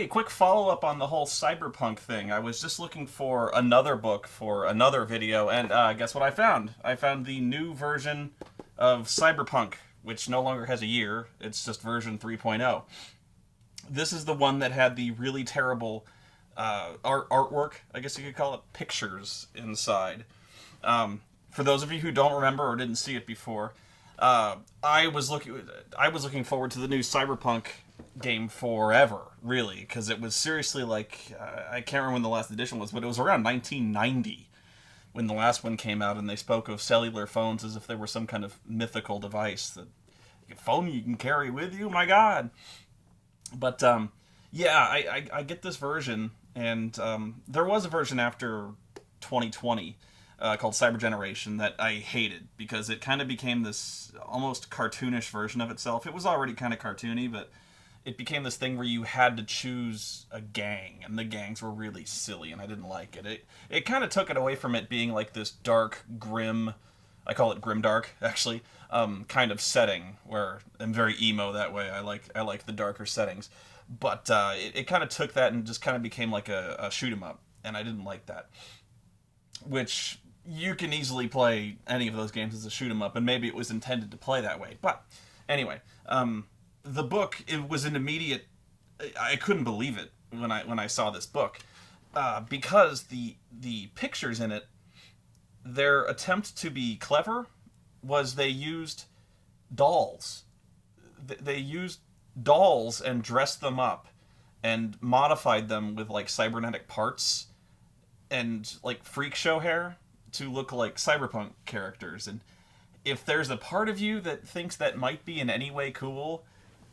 quick follow-up on the whole Cyberpunk thing. I was just looking for another book for another video, and guess what I found? I found the new version of Cyberpunk, which no longer has a year. It's just version 3.0. This is the one that had the really terrible artwork, I guess you could call it, pictures inside. For those of you who don't remember or didn't see it before, I was looking forward to the new Cyberpunk game forever, really, because it was seriously like I can't remember when the last edition was, but it was around 1990 when the last one came out, and they spoke of cellular phones as if they were some kind of mythical device that a phone you can carry with you. My God! But yeah, I get this version, and there was a version after 2020 called Cyber Generation that I hated because it kind of became this almost cartoonish version of itself. It was already kind of cartoony, but it became this thing where you had to choose a gang, and the gangs were really silly, and I didn't like it. It kind of took it away from it being like this dark, grim, I call it grimdark, actually, kind of setting where I'm very emo that way. I like the darker settings. But it kind of took that and just kind of became like a shoot 'em up, and I didn't like that. Which you can easily play any of those games as a shoot 'em up, and maybe it was intended to play that way. But anyway, the book, it was an immediate. I couldn't believe it when I saw this book, because the pictures in it, their attempt to be clever was they used dolls. They used dolls and dressed them up and modified them with like cybernetic parts and like freak show hair to look like cyberpunk characters. And if there's a part of you that thinks that might be in any way cool,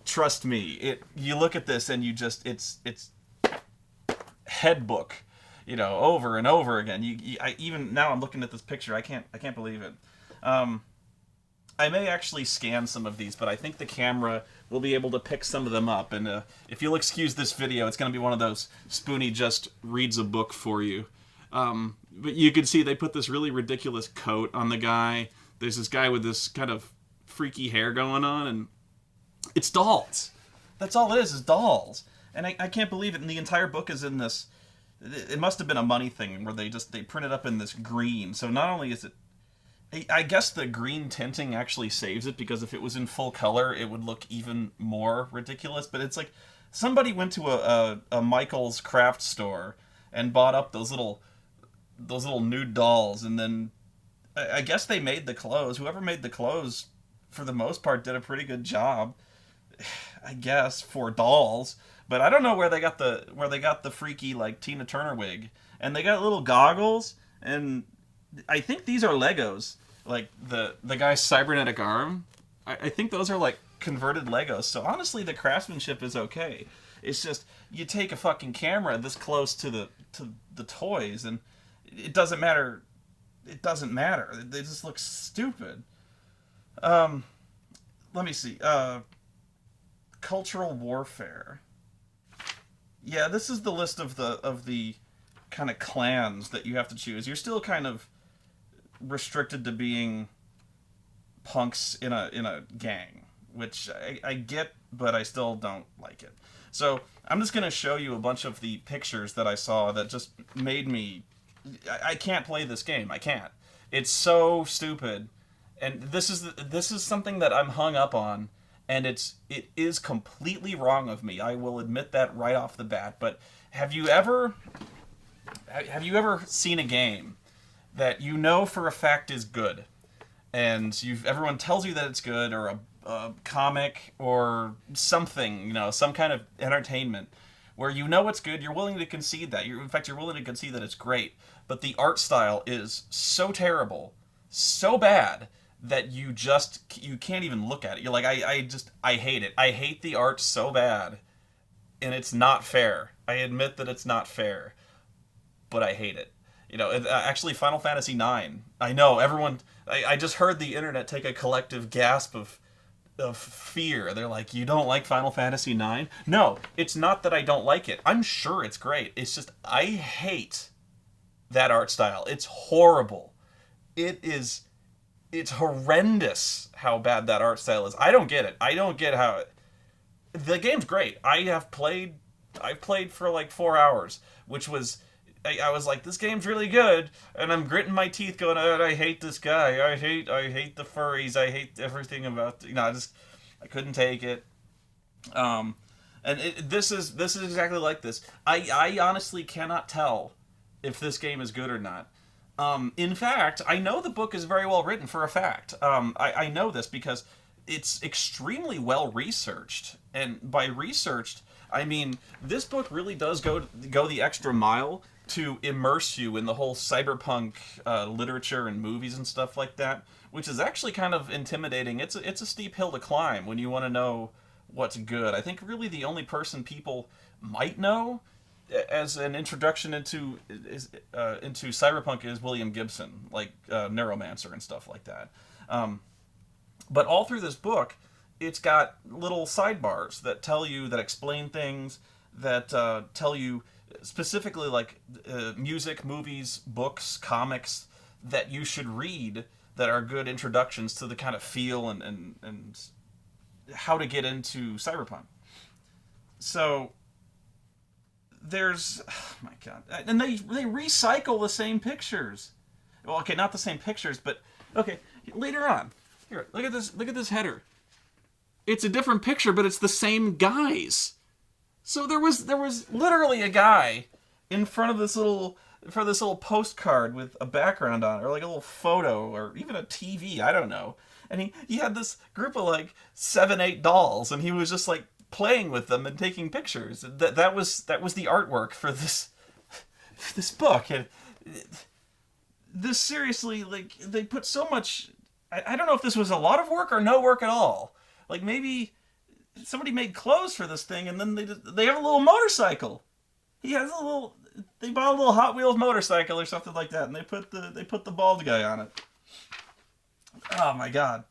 trust me, you look at this and you just it's head book, over and over again. Even now I'm looking at this picture, I can't believe it. I may actually scan some of these, but I think the camera will be able to pick some of them up. And if you'll excuse this video, it's going to be one of those Spoonie just reads a book for you. But you can see they put this really ridiculous coat on the guy. There's this guy with this kind of freaky hair going on, and it's dolls. That's all it is dolls. And I can't believe it. And the entire book is in this. It must have been a money thing where they print it up in this green. So not only is it, I guess the green tinting actually saves it, because if it was in full color, it would look even more ridiculous. But it's like somebody went to a Michael's craft store and bought up those little nude dolls, and then I guess they made the clothes. Whoever made the clothes, for the most part, did a pretty good job, I guess, for dolls. But I don't know where they got the freaky like Tina Turner wig, and they got little goggles, and I think these are Legos. Like the guy's cybernetic arm, I think those are like converted Legos. So honestly, the craftsmanship is okay. It's just you take a fucking camera this close to the toys, and it doesn't matter. It doesn't matter. They just look stupid. Let me see. Cultural warfare. Yeah, this is the list of the kind of clans that you have to choose. You're still kind of restricted to being punks in a gang, which I get, but I still don't like it. So I'm just gonna show you a bunch of the pictures that I saw that just made me. I can't play this game. I can't. It's so stupid, and this is something that I'm hung up on, and it is completely wrong of me. I will admit that right off the bat. But have you ever seen a game that you know for a fact is good, and everyone tells you that it's good, or a comic or something, some kind of entertainment where you know it's good, you're willing to concede that. In fact, you're willing to concede that it's great, but the art style is so terrible, so bad, that you can't even look at it. You're like, I hate it. I hate the art so bad, and it's not fair. I admit that it's not fair, but I hate it. Actually, Final Fantasy IX. I know everyone. I just heard the internet take a collective gasp of fear. They're like, you don't like Final Fantasy IX? No, it's not that I don't like it. I'm sure it's great. It's just I hate that art style. It's horrible. It's horrendous how bad that art style is. I don't get it. I don't get how the game's great. I have played I've played for like 4 hours, which was I was like, this game's really good, and I'm gritting my teeth, going, oh, I hate this guy, I hate the furries, I hate everything about I couldn't take it. Um, and this is exactly like this. I honestly cannot tell if this game is good or not. In fact, I know the book is very well written for a fact. I know this because it's extremely well researched, and by researched, I mean this book really does go the extra mile to immerse you in the whole cyberpunk literature and movies and stuff like that, which is actually kind of intimidating. It's a steep hill to climb when you want to know what's good. I think really the only person people might know as an introduction into cyberpunk is William Gibson, like Neuromancer and stuff like that. But all through this book, it's got little sidebars that explain things, that tell you specifically like music, movies, books, comics that you should read that are good introductions to the kind of feel and how to get into cyberpunk. So there's, oh my god, and they recycle the same pictures. Well, okay, not the same pictures, but okay, later on. Here, look at this. Look at this header. It's a different picture, but it's the same guys. So there was literally a guy in front of this little postcard with a background on it, or like a little photo, or even a TV. I don't know. And he had this group of like 7, 8 dolls, and he was just like playing with them and taking pictures. That was the artwork for this book. And this seriously, like, they put so much. I don't know if this was a lot of work or no work at all. Like maybe somebody made clothes for this thing, and then they have a little motorcycle. He has a little. They bought a little Hot Wheels motorcycle or something like that, and they put the bald guy on it. Oh my god!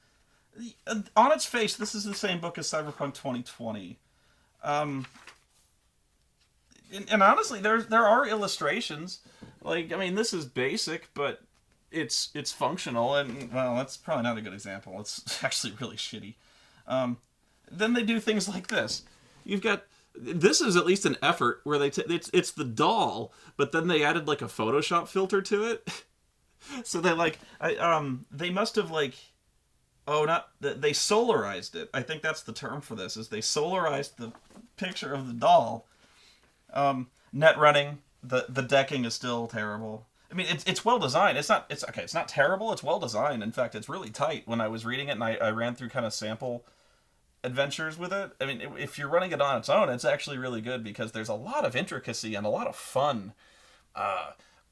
On its face, this is the same book as Cyberpunk 2020. And honestly, there are illustrations. Like, I mean, this is basic, but it's functional, and well, that's probably not a good example. It's actually really shitty. Then they do things like this. You've got this is at least an effort where it's the doll, but then they added like a Photoshop filter to it. So they must have like, oh, not they solarized it. I think that's the term for this. Is they solarized the picture of the doll. Net running, the decking is still terrible. I mean, it's well designed. It's not terrible. It's well designed. In fact, it's really tight. When I was reading it and I ran through kind of sample adventures with it, I mean, if you're running it on its own, it's actually really good because there's a lot of intricacy and a lot of fun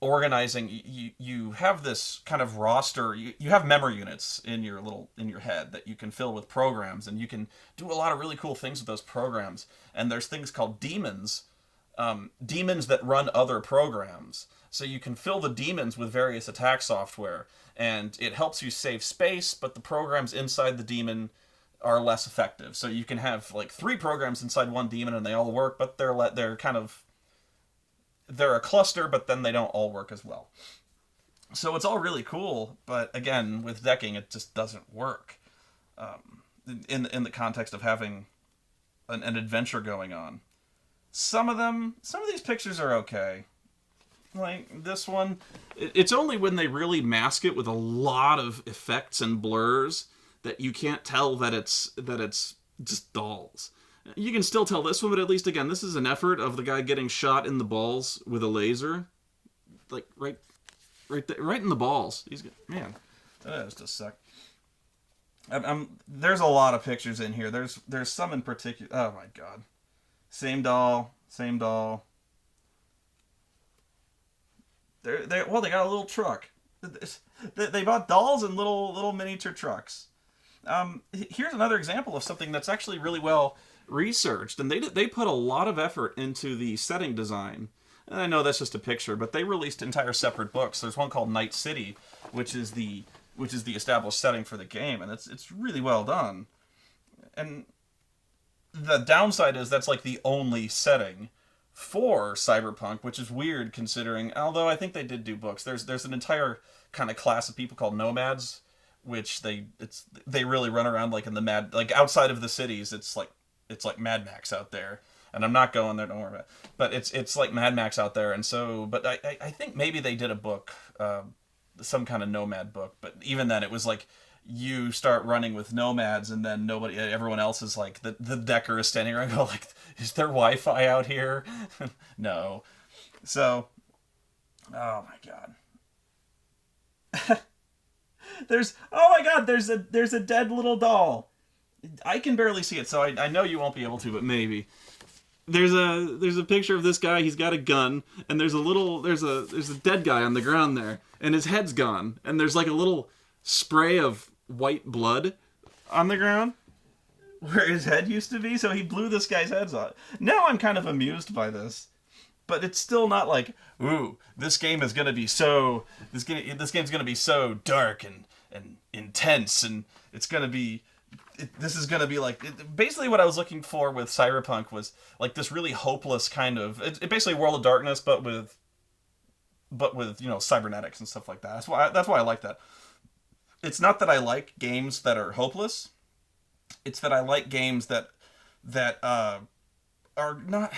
organizing. You have this kind of roster. You have memory units in your head that you can fill with programs, and you can do a lot of really cool things with those programs. And there's things called demons. Demons that run other programs. So you can fill the demons with various attack software, and it helps you save space, but the programs inside the demon are less effective. So you can have like 3 programs inside one demon and they all work, but they're a cluster, but then they don't all work as well. So it's all really cool, but again, with decking, it just doesn't work in the context of having an adventure going on. Some of these pictures are okay. Like this one, it's only when they really mask it with a lot of effects and blurs that you can't tell that it's just dolls. You can still tell this one, but at least again, this is an effort of the guy getting shot in the balls with a laser, like right in the balls. Man, that is just suck. There's a lot of pictures in here. There's some in particular. Oh my god. Same doll. They got a little truck. They bought dolls and little miniature trucks. Here's another example of something that's actually really well researched, and they put a lot of effort into the setting design. And I know that's just a picture, but they released entire separate books. There's one called Night City, which is the established setting for the game, and it's really well done. And the downside is that's like the only setting for Cyberpunk, which is weird considering. Although I think they did do books. There's an entire kind of class of people called nomads, which they really run around like in the outside of the cities. It's like Mad Max out there, and I'm not going there. Don't worry about it. But it's like Mad Max out there, and so. But I think maybe they did a book, some kind of nomad book. But even then, it was like you start running with nomads, and then everyone else is like the decker is standing around, go like, is there Wi-Fi out here? No. So, oh my god. There's a dead little doll. I can barely see it, so I know you won't be able to, but maybe. There's a picture of this guy. He's got a gun, and there's a dead guy on the ground there, and his head's gone, and there's like a little spray of white blood on the ground where his head used to be. So he blew this guy's heads off. Now I'm kind of amused by this, but it's still not like, ooh, this game's gonna be so dark and intense, and it's gonna be. This is gonna be like basically what I was looking for with Cyberpunk was like this really hopeless kind of it basically World of Darkness, but with cybernetics and stuff like that. That's why I like that. It's not that I like games that are hopeless. It's that I like games that are not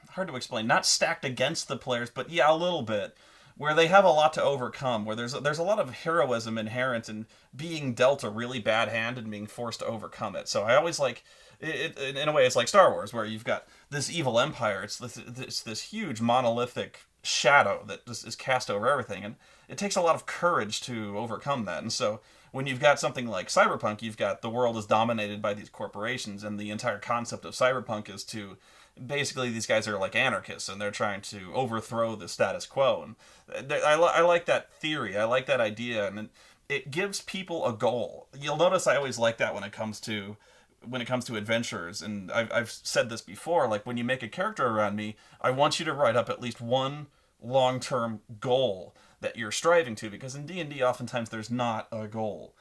hard to explain, not stacked against the players, but yeah, a little bit, where they have a lot to overcome, where there's a lot of heroism inherent in being dealt a really bad hand and being forced to overcome it. So I always like it in a way. It's like Star Wars, where you've got this evil empire. It's this huge monolithic shadow that just is cast over everything, and it takes a lot of courage to overcome that. And so when you've got something like Cyberpunk, you've got the world is dominated by these corporations, and the entire concept of Cyberpunk is to basically these guys are like anarchists, and they're trying to overthrow the status quo. And I like that theory. I like that idea, and it gives people a goal. You'll notice I always like that when it comes to adventurers, and I've said this before. Like when you make a character around me, I want you to write up at least one long-term goal that you're striving to, because in D&D oftentimes there's not a goal.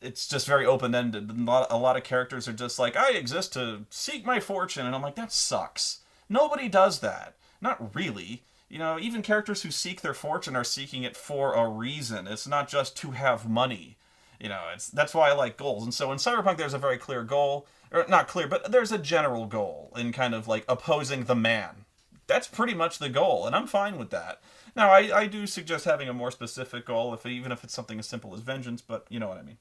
It's just very open-ended. A lot of characters are just like, I exist to seek my fortune, and I'm like, that sucks. Nobody does that. Not really. Even characters who seek their fortune are seeking it for a reason. It's not just to have money. That's why I like goals. And so in Cyberpunk, there's a very clear goal, or not clear, but there's a general goal in kind of like opposing the man. That's pretty much the goal, and I'm fine with that. Now, I do suggest having a more specific goal, even if it's something as simple as vengeance, but you know what I mean.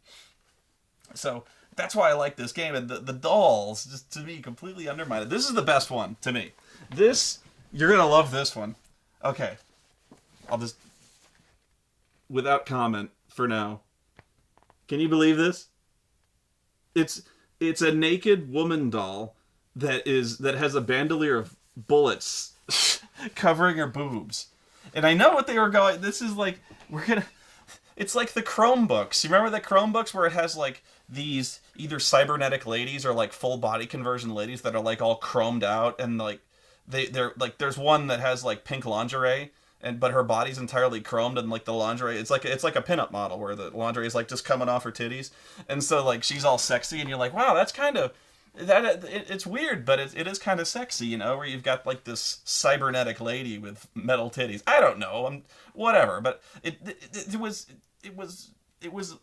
So that's why I like this game, and the dolls, just to me, completely undermine it. This is the best one, to me. You're going to love this one. Okay. I'll just, without comment, for now. Can you believe this? It's a naked woman doll that has a bandolier of bullets covering her boobs. And I know what they were going, this is like, it's like the Chromebooks. You remember the Chromebooks where it has like these either cybernetic ladies or like full body conversion ladies that are like all chromed out, and like they're like, there's one that has like pink lingerie, but her body's entirely chromed, and like the lingerie, it's like a pinup model where the lingerie is like just coming off her titties, and so like she's all sexy, and you're like, wow, that's kind of it's weird, but it is kind of sexy, where you've got like this cybernetic lady with metal titties. I don't know, whatever, but it was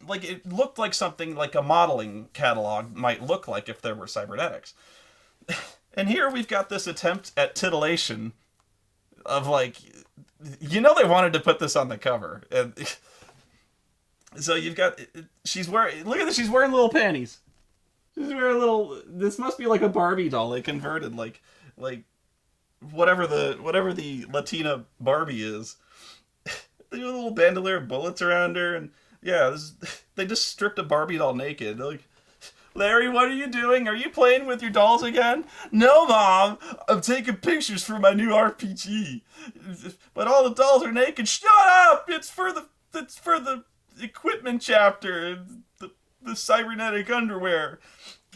like, it looked like something like a modeling catalog might look like if there were cybernetics. And here we've got this attempt at titillation of like, they wanted to put this on the cover, and so you've got, she's wearing, look at this, she's wearing little panties. She's wearing this must be like a Barbie doll they converted, like whatever the Latina Barbie is. They do a little bandolier of bullets around her, and yeah, they just stripped a Barbie doll naked. They're like, Larry, what are you doing? Are you playing with your dolls again? No, Mom, I'm taking pictures for my new RPG. But all the dolls are naked. Shut up! It's for the equipment chapter. The cybernetic underwear.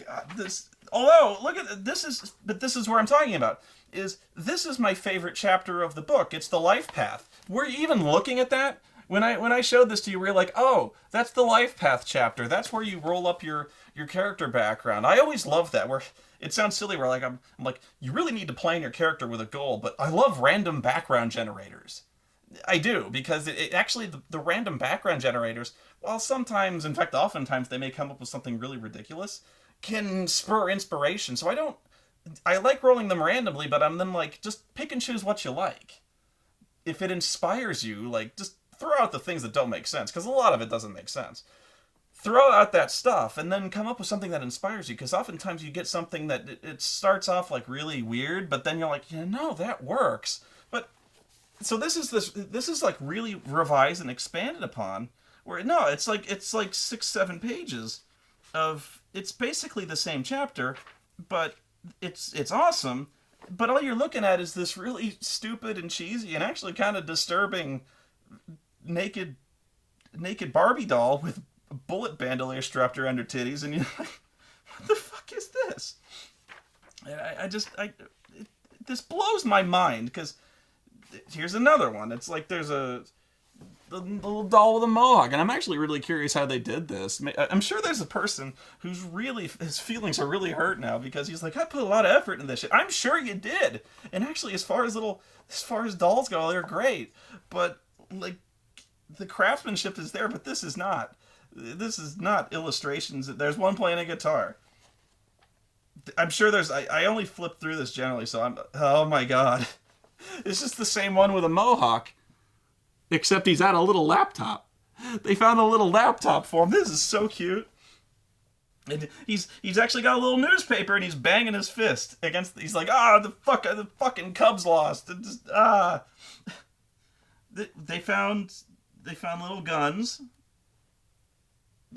God, look at this. This is where I'm talking about. This is my favorite chapter of the book. It's the life path. Were you even looking at that? When I showed this to you, we were like, oh, that's the life path chapter. That's where you roll up your character background. I always love that, where it sounds silly, where like I'm like, you really need to plan your character with a goal, but I love random background generators. I do, because it actually, the random background generators, while sometimes, in fact, oftentimes, they may come up with something really ridiculous, can spur inspiration. So I don't I like rolling them randomly, but I'm then like, just pick and choose what you like. If it inspires you, like, just throw out the things that don't make sense, because a lot of it doesn't make sense. Throw out that stuff and then come up with something that inspires you, because oftentimes you get something that it starts off like really weird, but then you're like, yeah, no, that works. But so this is like really revised and expanded upon, where no, it's like 6 7 pages of, it's basically the same chapter, but it's awesome. But all you're looking at is this really stupid and cheesy and actually kind of disturbing naked naked Barbie doll with a bullet bandolier strapped around her titties, and you're like, what the fuck is this? And this blows my mind, because here's another one. It's like there's the little doll with a mohawk, and I'm actually really curious how they did this. I'm sure there's a person who's really, his feelings are really hurt now, because he's like, I put a lot of effort in this shit. I'm sure you did. And actually, as far as dolls go, they're great. But like, the craftsmanship is there, but this is not. This is not illustrations. There's one playing a guitar. I'm sure there's. I only flipped through this generally, so I'm. Oh my god, it's just the same one with a mohawk, except he's at a little laptop. They found a little laptop for him. This is so cute. And he's actually got a little newspaper, and he's banging his fist against. He's like, the fucking Cubs lost. And just They found little guns.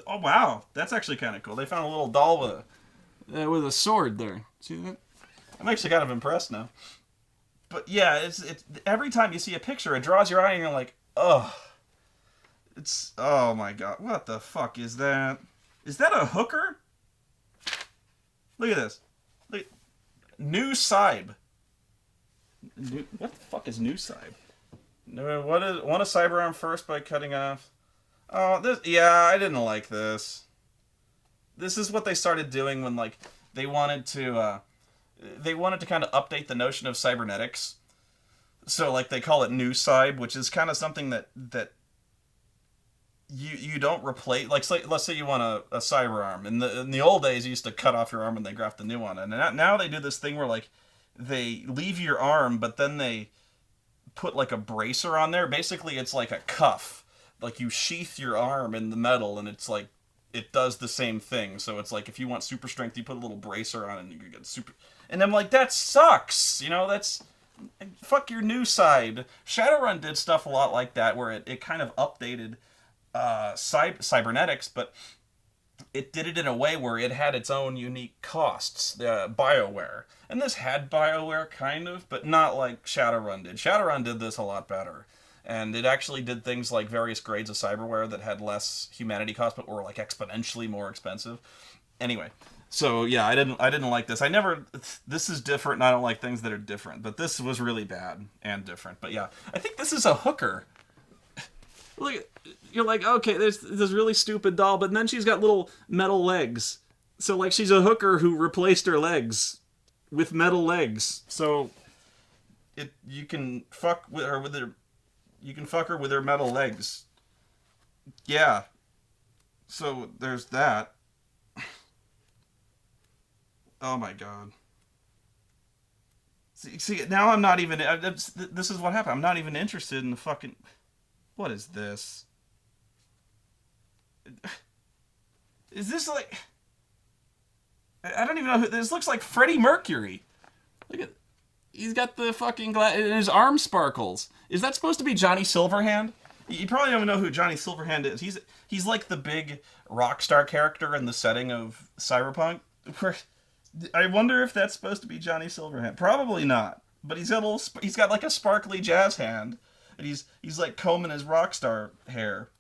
Oh wow, that's actually kind of cool. They found a little doll with a sword there. See that? I'm actually kind of impressed now. But yeah, it's every time you see a picture, it draws your eye, and you're like, oh, oh my god, what the fuck is that? Is that a hooker? Look at this. Look, new Cyb. What the fuck is new Cyb? What is want a cyber arm first by cutting off? Oh, I didn't like this. This is what they started doing when like they wanted to kind of update the notion of cybernetics. So like they call it new cyb, which is kind of something that you don't replace. Like let's say you want a cyber arm. In the old days, you used to cut off your arm and they graft the new one. And now they do this thing where like they leave your arm, but then they put like a bracer on there. Basically, it's like a cuff. Like you sheath your arm in the metal, and it's like it does the same thing. So it's like if you want super strength, you put a little bracer on, and you get super. And I'm like, that sucks. That's fuck your new side. Shadowrun did stuff a lot like that, where it kind of updated cybernetics, but it did it in a way where it had its own unique costs. BioWare, and this had BioWare kind of, but not like Shadowrun did. Shadowrun did this a lot better. And it actually did things like various grades of cyberware that had less humanity cost, but were like exponentially more expensive. Anyway, so yeah, I didn't like this. This is different, and I don't like things that are different. But this was really bad and different. But yeah, I think this is a hooker. Look, you're like, okay, there's this really stupid doll, but then she's got little metal legs. So like she's a hooker who replaced her legs with metal legs. So you can fuck with her with her. You can fuck her with her metal legs. Yeah. So there's that. Oh my god. See, now I'm not even. This is what happened. I'm not even interested in the fucking. What is this? Is this like? I don't even know who this looks like. Freddie Mercury. Look at. He's got the fucking glass, and his arm sparkles. Is that supposed to be Johnny Silverhand? You probably don't know who Johnny Silverhand is. He's like the big rock star character in the setting of Cyberpunk. I wonder if that's supposed to be Johnny Silverhand. Probably not. But he's got like a sparkly jazz hand, and he's like combing his rock star hair.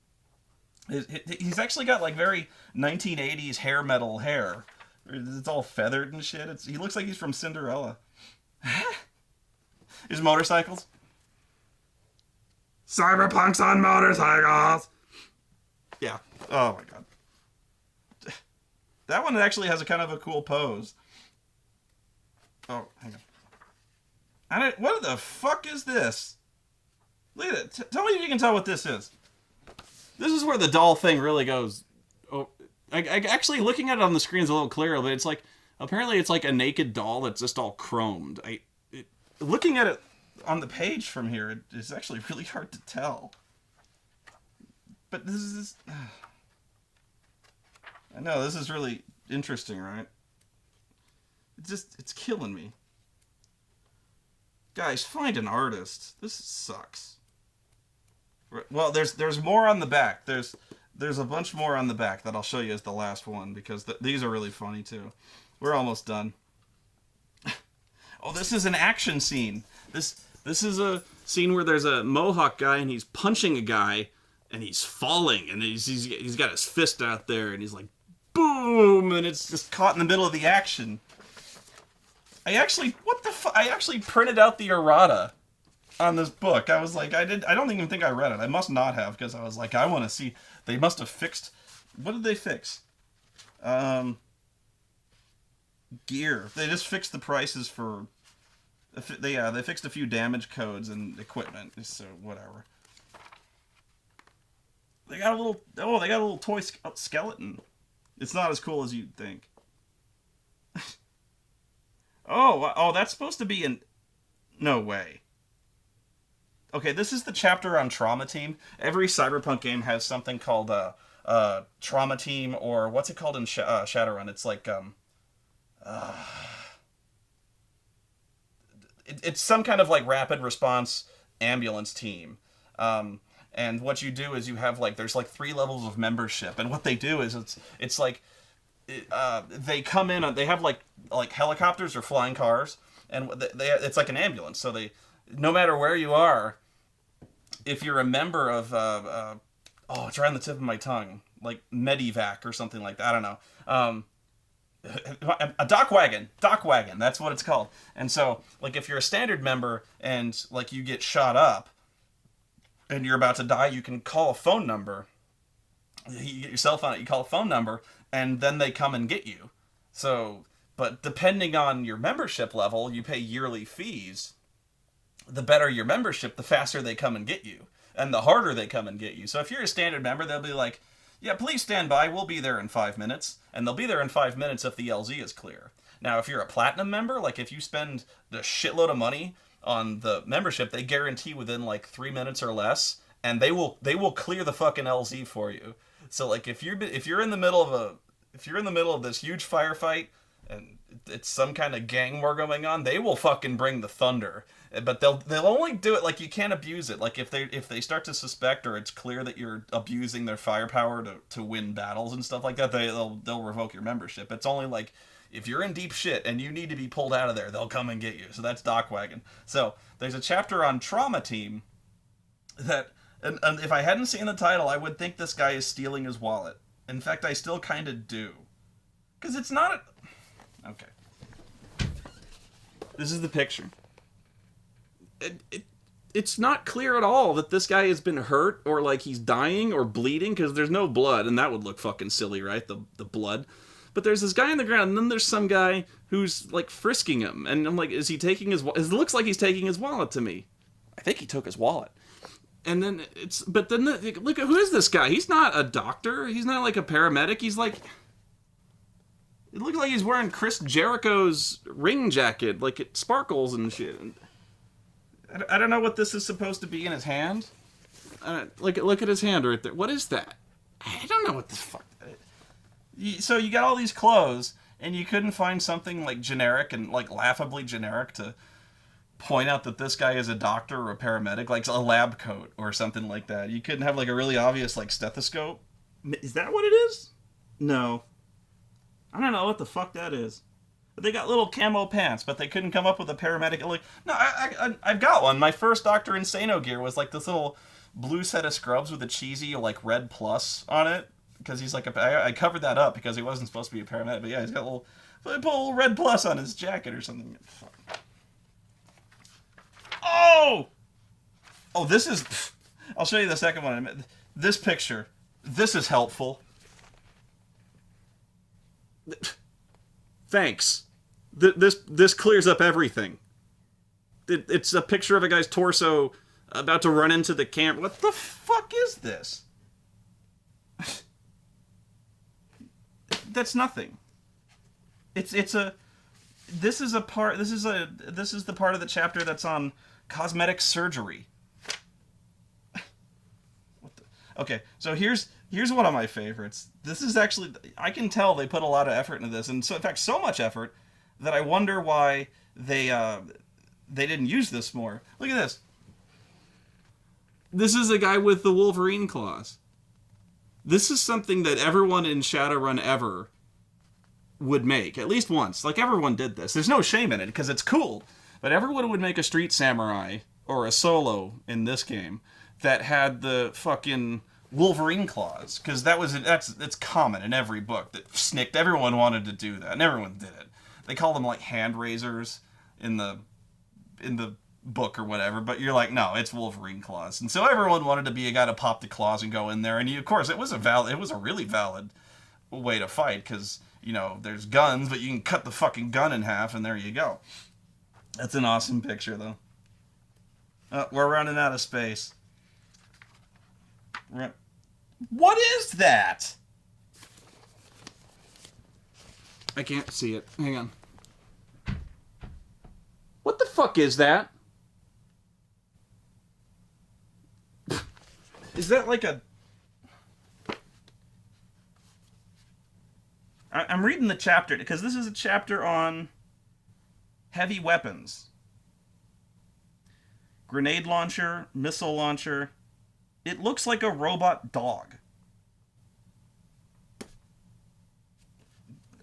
He's actually got like very 1980s hair metal hair. It's all feathered and shit. He looks like he's from Cinderella. His motorcycles. Cyberpunks on motorcycles. Yeah. Oh my god. That one actually has a kind of a cool pose. Oh, hang on. What the fuck is this? Look at it. Tell me if you can tell what this is. This is where the doll thing really goes. Oh, I actually looking at it on the screen is a little clearer, but it's like Apparently, it's like a naked doll that's just all chromed. Looking at it on the page from here, it's actually really hard to tell. But this is... I know, this is really interesting, right? It's killing me. Guys, find an artist. This sucks. Well, there's more on the back. There's a bunch more on the back that I'll show you as the last one, because these are really funny, too. We're almost done. Oh, this is an action scene. This is a scene where there's a mohawk guy, and he's punching a guy, and he's falling, and he's got his fist out there, and he's like, boom, and it's just caught in the middle of the action. I actually printed out the errata on this book. I was like, I don't even think I read it. I must not have, because I was like, I want to see. They must have fixed. What did they fix? Gear. They just fixed the prices for. They fixed a few damage codes and equipment. So whatever. They got a little toy skeleton. It's not as cool as you'd think. Oh, that's supposed to be in... No way. Okay, this is the chapter on Trauma Team. Every Cyberpunk game has something called Trauma Team, or what's it called in Shadowrun? It's like... it's some kind of like rapid response ambulance team. And what you do is you have like... There's like 3 levels of membership. And what they do is it's like... they come in, they have like helicopters or flying cars, and it's like an ambulance. So no matter where you are, if you're a member of it's right on the tip of my tongue, like Medivac or something like that. I don't know. A dock wagon, that's what it's called. And so, like, if you're a standard member and like you get shot up and you're about to die, you can call a phone number. You get your cell phone, you call a phone number, and then they come and get you. So, but depending on your membership level, you pay yearly fees. The better your membership, the faster they come and get you. And the harder they come and get you. So if you're a standard member, they'll be like, yeah, please stand by, we'll be there in 5 minutes. And they'll be there in 5 minutes if the LZ is clear. Now, if you're a platinum member, like if you spend a shitload of money on the membership, they guarantee within like 3 minutes or less, and they will clear the fucking LZ for you. So like if you're in the middle of this huge firefight and it's some kind of gang war going on, they will fucking bring the thunder. But they'll only do it, like, you can't abuse it. Like if they start to suspect, or it's clear that you're abusing their firepower to win battles and stuff like that, they'll revoke your membership. It's only like if you're in deep shit and you need to be pulled out of there, they'll come and get you. So that's Dockwagon. So there's a chapter on Trauma Team that. And if I hadn't seen the title, I would think this guy is stealing his wallet. In fact, I still kind of do. Because it's not Okay. This is the picture. It's not clear at all that this guy has been hurt, or like he's dying or bleeding, because there's no blood, and that would look fucking silly, right? The blood. But there's this guy on the ground, and then there's some guy who's like frisking him. And I'm like, is he taking his wallet? It looks like he's taking his wallet to me. I think he took his wallet. And then look at, who is this guy? He's not a doctor. He's not like a paramedic. He's like, it looks like he's wearing Chris Jericho's ring jacket. Like it sparkles and shit. I don't know what this is supposed to be in his hand. Look at his hand right there. What is that? I don't know what the fuck that is. So you got all these clothes, and you couldn't find something like generic and like laughably generic to point out that this guy is a doctor or a paramedic, like a lab coat or something like that. You couldn't have like a really obvious like stethoscope. Is that what it is? No. I don't know what the fuck that is. But they got little camo pants, but they couldn't come up with a paramedic. Like, no, I've got one. My first Dr. Insano gear was like this little blue set of scrubs with a cheesy like red plus on it, because he's like I covered that up because he wasn't supposed to be a paramedic. But yeah, he's got a little red plus on his jacket or something. Fuck. Oh, this is... I'll show you the second one. This picture. This is helpful. Thanks. This clears up everything. It's a picture of a guy's torso about to run into the camera. What the fuck is this? That's nothing. It's a this is a part this is the part of the chapter that's on cosmetic surgery. Okay, so here's one of my favorites. This is actually, I can tell they put a lot of effort into this, and so in fact so much effort that I wonder why they didn't use this more. Look at this. This is a guy with the Wolverine claws. This is something that everyone in Shadowrun ever would make, at least once. Like, everyone did this. There's no shame in it, because it's cool. But everyone would make a Street Samurai, or a Solo in this game, that had the fucking Wolverine claws. Because that's common in every book. That snicked. Everyone wanted to do that, and everyone did it. They call them, like, hand razors in the book or whatever, but you're like, no, it's Wolverine claws. And so everyone wanted to be a guy to pop the claws and go in there, and of course, it was a really valid way to fight, because, you know, there's guns, but you can cut the fucking gun in half, and there you go. That's an awesome picture, though. We're running out of space. What is that? I can't see it. Hang on. What the fuck is that? Is that like a... I'm reading the chapter, because this is a chapter on heavy weapons. Grenade launcher, missile launcher. It looks like a robot dog.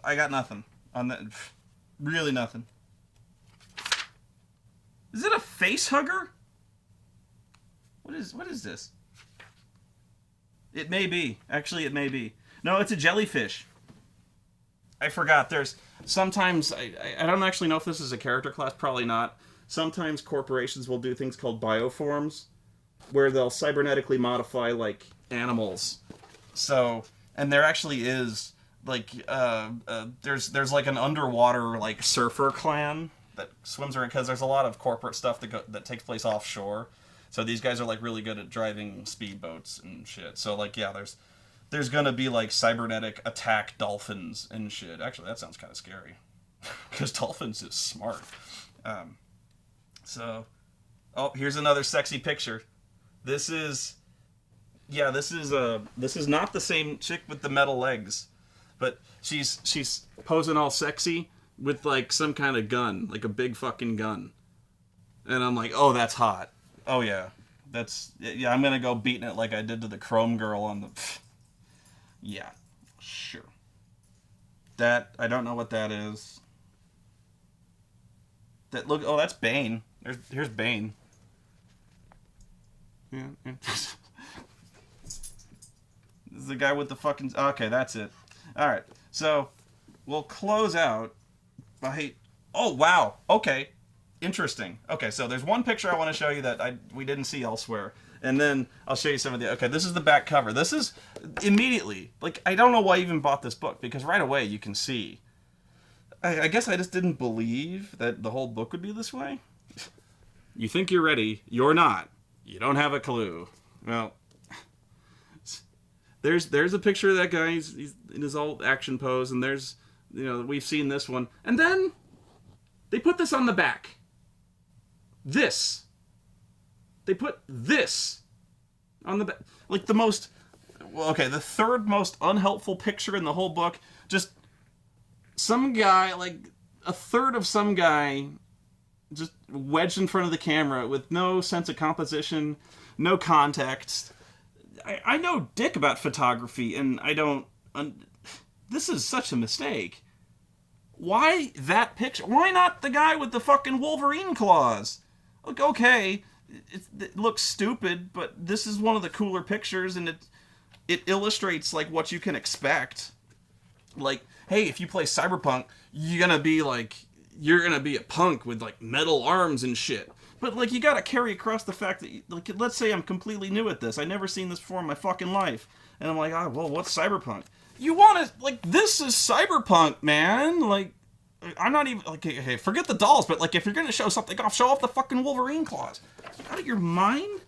I got nothing on that. Really nothing. Is it a face hugger? What is this? It may be. Actually, it may be. No, it's a jellyfish. I forgot. There's sometimes I don't actually know if this is a character class. Probably not. Sometimes corporations will do things called bioforms, where they'll cybernetically modify like animals. So, and there actually is like there's like an underwater like surfer clan that swims around, because there's a lot of corporate stuff that takes place offshore. So these guys are like really good at driving speedboats and shit. So like, yeah, there's gonna be like cybernetic attack dolphins and shit. Actually, that sounds kind of scary, because dolphins is smart. So, oh, here's another sexy picture. This is not the same chick with the metal legs, but she's posing all sexy with like some kind of gun, like a big fucking gun. And I'm like, oh, that's hot. Oh yeah, I'm gonna go beating it like I did to the Chrome girl on the. Yeah, sure. That, I don't know what that is. Oh, that's Bane. Here's Bane. Yeah. This is the guy with the fucking... Okay, that's it. Alright, so we'll close out by... Oh, wow. Okay. Interesting. Okay, so there's one picture I want to show you that we didn't see elsewhere. And then I'll show you some of the... Okay, this is the back cover. This is immediately... Like, I don't know why I even bought this book, because right away you can see... I guess I just didn't believe that the whole book would be this way. You think you're ready. You're not. You don't have a clue. Well, there's a picture of that guy. He's in his old action pose, and there's, you know, we've seen this one. And then they put this on the back. This. They put this on the back. Like the most... Well, okay, the third most unhelpful picture in the whole book. Just some guy, like a third of some guy, just wedged in front of the camera with no sense of composition, no context. I know dick about photography, and I don't... this is such a mistake. Why that picture? Why not the guy with the fucking Wolverine claws? Look, okay, it looks stupid, but this is one of the cooler pictures, and it illustrates, like, what you can expect. Like, hey, if you play Cyberpunk, you're gonna be a punk with, like, metal arms and shit. But, like, you gotta carry across the fact that, like, let's say I'm completely new at this. I've never seen this before in my fucking life. And I'm like, well, what's Cyberpunk? You wanna, like, this is Cyberpunk, man! Like, I'm not even, like, hey, forget the dolls, but, like, if you're gonna show something off, show off the fucking Wolverine claws. Out of your mind?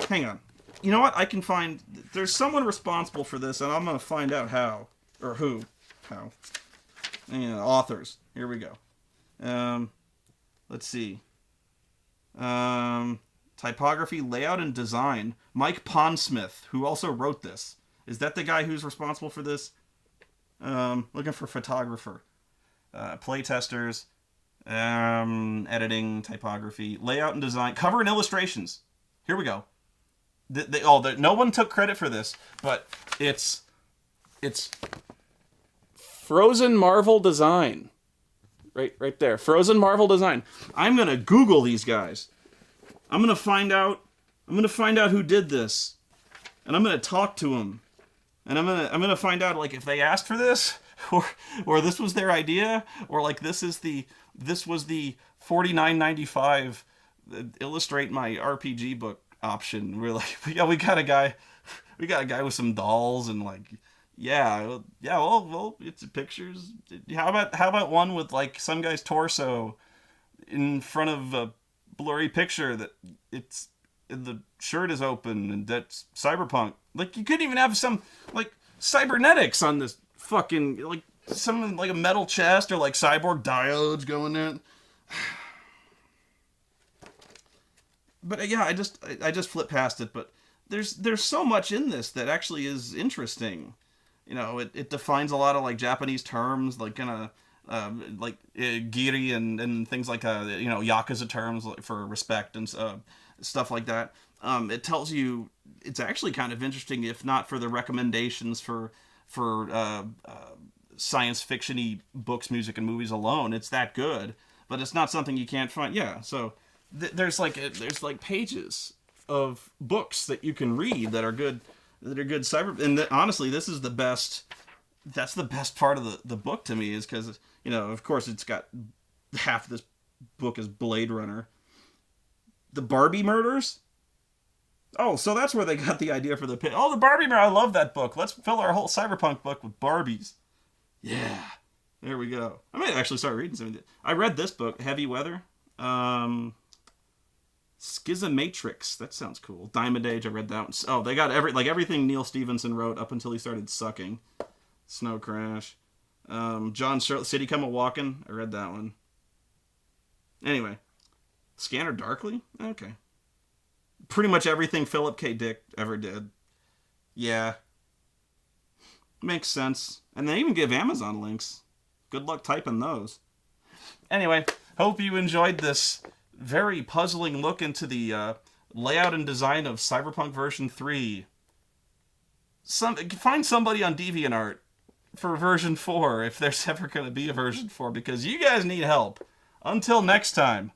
Hang on. You know what? I can find, there's someone responsible for this, and I'm gonna find out how. Or who. How. Yeah, authors. Here we go. Let's see. Typography, layout, and design. Mike Pondsmith, who also wrote this. Is that the guy who's responsible for this? Looking for photographer. Playtesters. Editing, typography, layout and design, cover and illustrations. Here we go. No one took credit for this, but it's Frozen Marvel Design. Right there. Frozen Marvel Design. I'm gonna Google these guys. I'm gonna find out who did this, and I'm gonna talk to them, and I'm gonna find out like if they asked for this, or this was their idea, or like this was the $49.95 illustrate my RPG book option. We're like, we got a guy with some dolls and like. Well, it's pictures. How about one with like some guy's torso in front of a blurry picture that it's the shirt is open and that's Cyberpunk. Like you couldn't even have some like cybernetics on this fucking like some like a metal chest or like cyborg diodes going in. But yeah, I just flipped past it. But there's so much in this that actually is interesting. You know, it defines a lot of like Japanese terms, like kind of like giri and things like yakuza terms like, for respect and stuff like that. It tells you it's actually kind of interesting, if not for the recommendations for science fiction-y books, music, and movies alone. It's that good, but it's not something you can't find. Yeah, so there's pages of books that you can read that are good. And honestly, this is the best. That's the best part of the book to me, is because of course, it's got half of this book is Blade Runner. The Barbie murders. Oh, so that's where they got the idea for the pit. Oh, the Barbie murder. I love that book. Let's fill our whole Cyberpunk book with Barbies. Yeah, there we go. I might actually start reading some of it. I read this book, Heavy Weather. Schismatrix. That sounds cool. Diamond Age. I read that one. Oh, they got everything Neil Stephenson wrote up until he started sucking. Snow Crash. John City Come a Walkin'. I read that one. Anyway, Scanner Darkly. Okay. Pretty much everything Philip K. Dick ever did. Yeah. Makes sense. And they even give Amazon links. Good luck typing those. Anyway, hope you enjoyed this very puzzling look into the layout and design of Cyberpunk version 3. Find somebody on DeviantArt for version 4 if there's ever going to be a version 4, because you guys need help. Until next time.